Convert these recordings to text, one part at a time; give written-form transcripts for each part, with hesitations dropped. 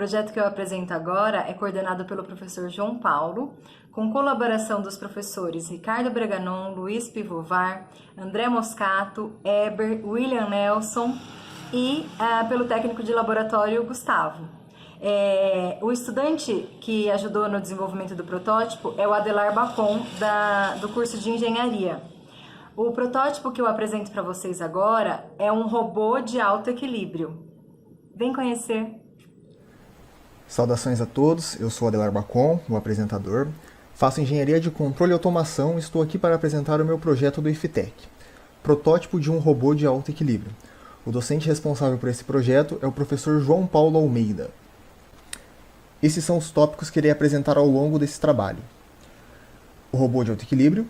projeto que eu apresento agora é coordenado pelo professor João Paulo, com colaboração dos professores Ricardo Breganon, Luiz Pivovar, André Moscato, Eber, William Nelson e pelo técnico de laboratório Gustavo. O estudante que ajudou no desenvolvimento do protótipo é o Adelar Bacon, do curso de engenharia. O protótipo que eu apresento para vocês agora é um robô de alto equilíbrio. Vem conhecer! Saudações a todos, eu sou Adelar Bacon, o apresentador. Faço engenharia de controle e automação e estou aqui para apresentar o meu projeto do IFTEC, protótipo de um robô de alto equilíbrio. O docente responsável por esse projeto é o professor João Paulo Almeida. Esses são os tópicos que irei apresentar ao longo desse trabalho. O robô de alto equilíbrio,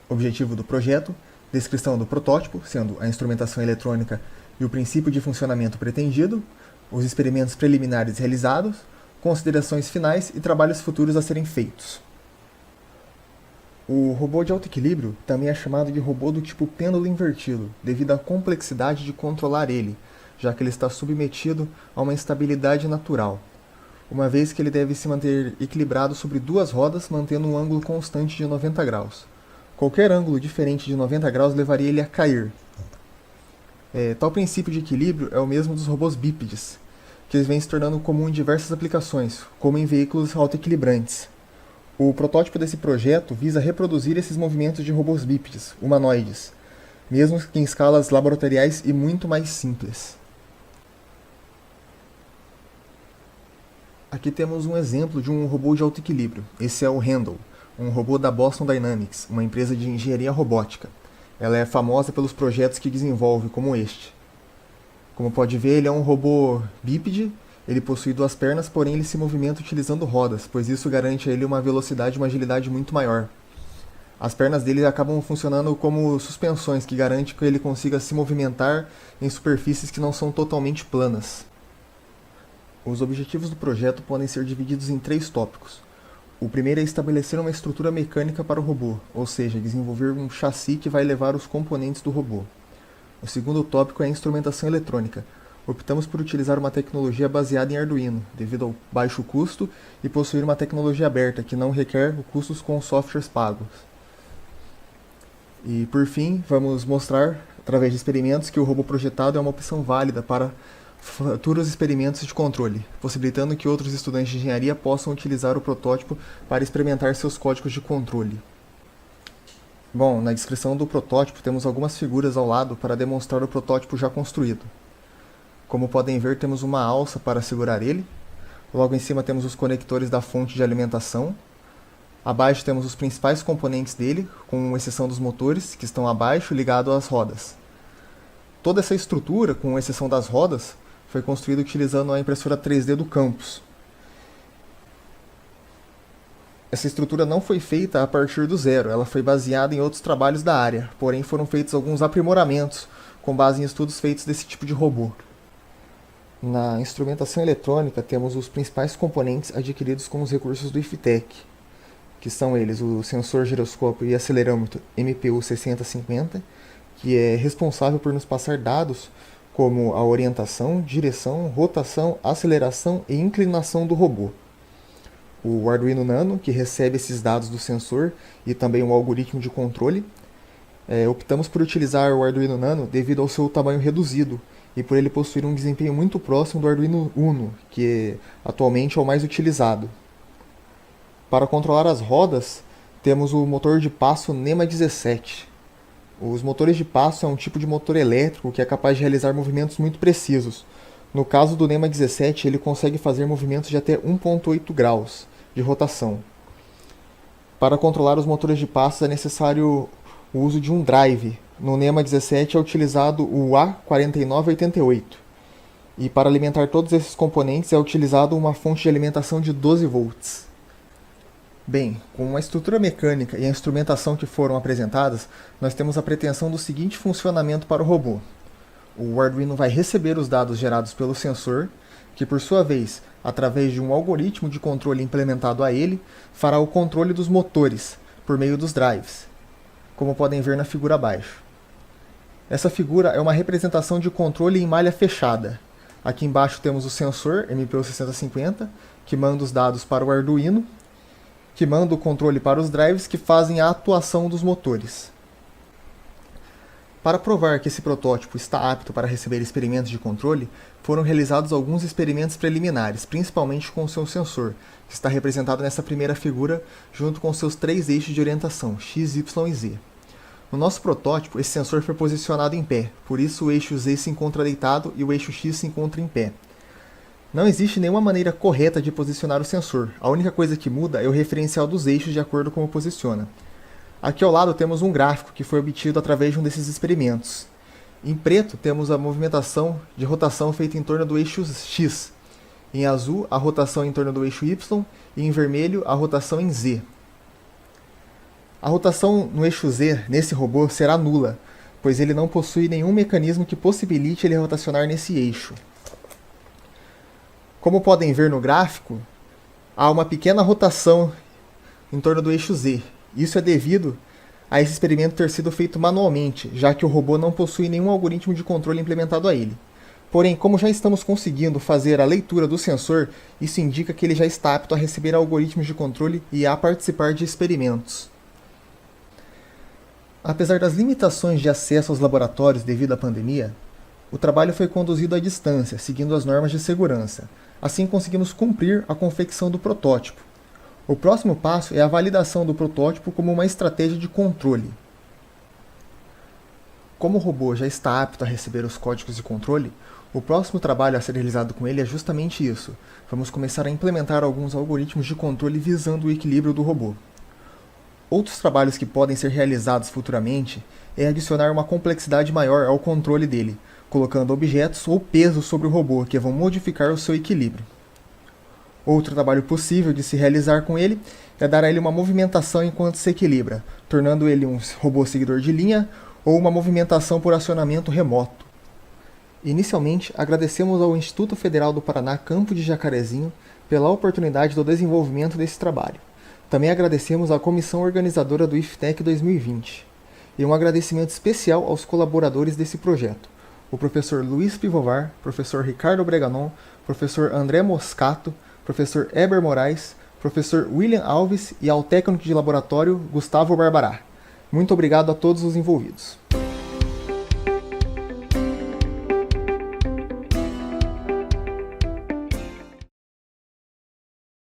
objetivo do projeto, descrição do protótipo, sendo a instrumentação eletrônica e o princípio de funcionamento pretendido, os experimentos preliminares realizados, considerações finais e trabalhos futuros a serem feitos. O robô de alto equilíbrio também é chamado de robô do tipo pêndulo invertido, devido à complexidade de controlar ele, já que ele está submetido a uma instabilidade natural, uma vez que ele deve se manter equilibrado sobre duas rodas, mantendo um ângulo constante de 90 graus. Qualquer ângulo diferente de 90 graus levaria ele a cair. Tal princípio de equilíbrio é o mesmo dos robôs bípedes, que vem se tornando comum em diversas aplicações, como em veículos autoequilibrantes. O protótipo desse projeto visa reproduzir esses movimentos de robôs bípedes, humanoides, mesmo que em escalas laboratoriais e muito mais simples. Aqui temos um exemplo de um robô de alto equilíbrio. Esse é o Handle, um robô da Boston Dynamics, uma empresa de engenharia robótica. Ela é famosa pelos projetos que desenvolve, como este. Como pode ver, ele é um robô bípede, ele possui duas pernas, porém ele se movimenta utilizando rodas, pois isso garante a ele uma velocidade e uma agilidade muito maior. As pernas dele acabam funcionando como suspensões, que garante que ele consiga se movimentar em superfícies que não são totalmente planas. Os objetivos do projeto podem ser divididos em 3 tópicos. O primeiro é estabelecer uma estrutura mecânica para o robô, ou seja, desenvolver um chassi que vai levar os componentes do robô. O segundo tópico é a instrumentação eletrônica. Optamos por utilizar uma tecnologia baseada em Arduino, devido ao baixo custo e possuir uma tecnologia aberta, que não requer custos com softwares pagos. E por fim, vamos mostrar, através de experimentos, que o robô projetado é uma opção válida para futuros experimentos de controle, possibilitando que outros estudantes de engenharia possam utilizar o protótipo para experimentar seus códigos de controle. Bom, na descrição do protótipo temos algumas figuras ao lado para demonstrar o protótipo já construído. Como podem ver, temos uma alça para segurar ele. Logo em cima temos os conectores da fonte de alimentação. Abaixo temos os principais componentes dele, com exceção dos motores, que estão abaixo, ligados às rodas. Toda essa estrutura, com exceção das rodas, foi construída utilizando a impressora 3D do campus. Essa estrutura não foi feita a partir do zero, ela foi baseada em outros trabalhos da área, porém foram feitos alguns aprimoramentos com base em estudos feitos desse tipo de robô. Na instrumentação eletrônica temos os principais componentes adquiridos com os recursos do IFTEC, que são eles o sensor giroscópio e acelerômetro MPU-6050, que é responsável por nos passar dados como a orientação, direção, rotação, aceleração e inclinação do robô. O Arduino Nano, que recebe esses dados do sensor e também um algoritmo de controle. Optamos por utilizar o Arduino Nano devido ao seu tamanho reduzido e por ele possuir um desempenho muito próximo do Arduino Uno, que atualmente é o mais utilizado. Para controlar as rodas, temos o motor de passo NEMA 17. Os motores de passo é um tipo de motor elétrico que é capaz de realizar movimentos muito precisos. No caso do NEMA 17, ele consegue fazer movimentos de até 1,8 graus de rotação. Para controlar os motores de passo é necessário o uso de um drive. No NEMA 17 é utilizado o A4988. E para alimentar todos esses componentes é utilizado uma fonte de alimentação de 12 volts. Bem, com a estrutura mecânica e a instrumentação que foram apresentadas, nós temos a pretensão do seguinte funcionamento para o robô. O Arduino vai receber os dados gerados pelo sensor, que por sua vez, através de um algoritmo de controle implementado a ele, fará o controle dos motores, por meio dos drives, como podem ver na figura abaixo. Essa figura é uma representação de controle em malha fechada. Aqui embaixo temos o sensor MPU6050, que manda os dados para o Arduino, que manda o controle para os drives que fazem a atuação dos motores. Para provar que esse protótipo está apto para receber experimentos de controle, foram realizados alguns experimentos preliminares, principalmente com o seu sensor, que está representado nessa primeira figura, junto com seus 3 eixos de orientação, X, Y e Z. No nosso protótipo, esse sensor foi posicionado em pé, por isso o eixo Z se encontra deitado e o eixo X se encontra em pé. Não existe nenhuma maneira correta de posicionar o sensor, a única coisa que muda é o referencial dos eixos de acordo com como posiciona. Aqui ao lado temos um gráfico que foi obtido através de um desses experimentos. Em preto temos a movimentação de rotação feita em torno do eixo X, em azul a rotação em torno do eixo Y e em vermelho a rotação em Z. A rotação no eixo Z nesse robô será nula, pois ele não possui nenhum mecanismo que possibilite ele rotacionar nesse eixo. Como podem ver no gráfico, há uma pequena rotação em torno do eixo Z. Isso é devido a esse experimento ter sido feito manualmente, já que o robô não possui nenhum algoritmo de controle implementado a ele. Porém, como já estamos conseguindo fazer a leitura do sensor, isso indica que ele já está apto a receber algoritmos de controle e a participar de experimentos. Apesar das limitações de acesso aos laboratórios devido à pandemia, o trabalho foi conduzido à distância, seguindo as normas de segurança. Assim conseguimos cumprir a confecção do protótipo. O próximo passo é a validação do protótipo como uma estratégia de controle. Como o robô já está apto a receber os códigos de controle, o próximo trabalho a ser realizado com ele é justamente isso. Vamos começar a implementar alguns algoritmos de controle visando o equilíbrio do robô. Outros trabalhos que podem ser realizados futuramente é adicionar uma complexidade maior ao controle dele, colocando objetos ou pesos sobre o robô que vão modificar o seu equilíbrio. Outro trabalho possível de se realizar com ele é dar a ele uma movimentação enquanto se equilibra, tornando ele um robô seguidor de linha ou uma movimentação por acionamento remoto. Inicialmente, agradecemos ao Instituto Federal do Paraná Campo de Jacarezinho pela oportunidade do desenvolvimento desse trabalho. Também agradecemos à comissão organizadora do IFTEC 2020. E um agradecimento especial aos colaboradores desse projeto, o professor Luiz Pivovar, professor Ricardo Breganon, professor André Moscato, professor Eber Moraes, professor William Alves e ao técnico de laboratório Gustavo Barbará. Muito obrigado a todos os envolvidos.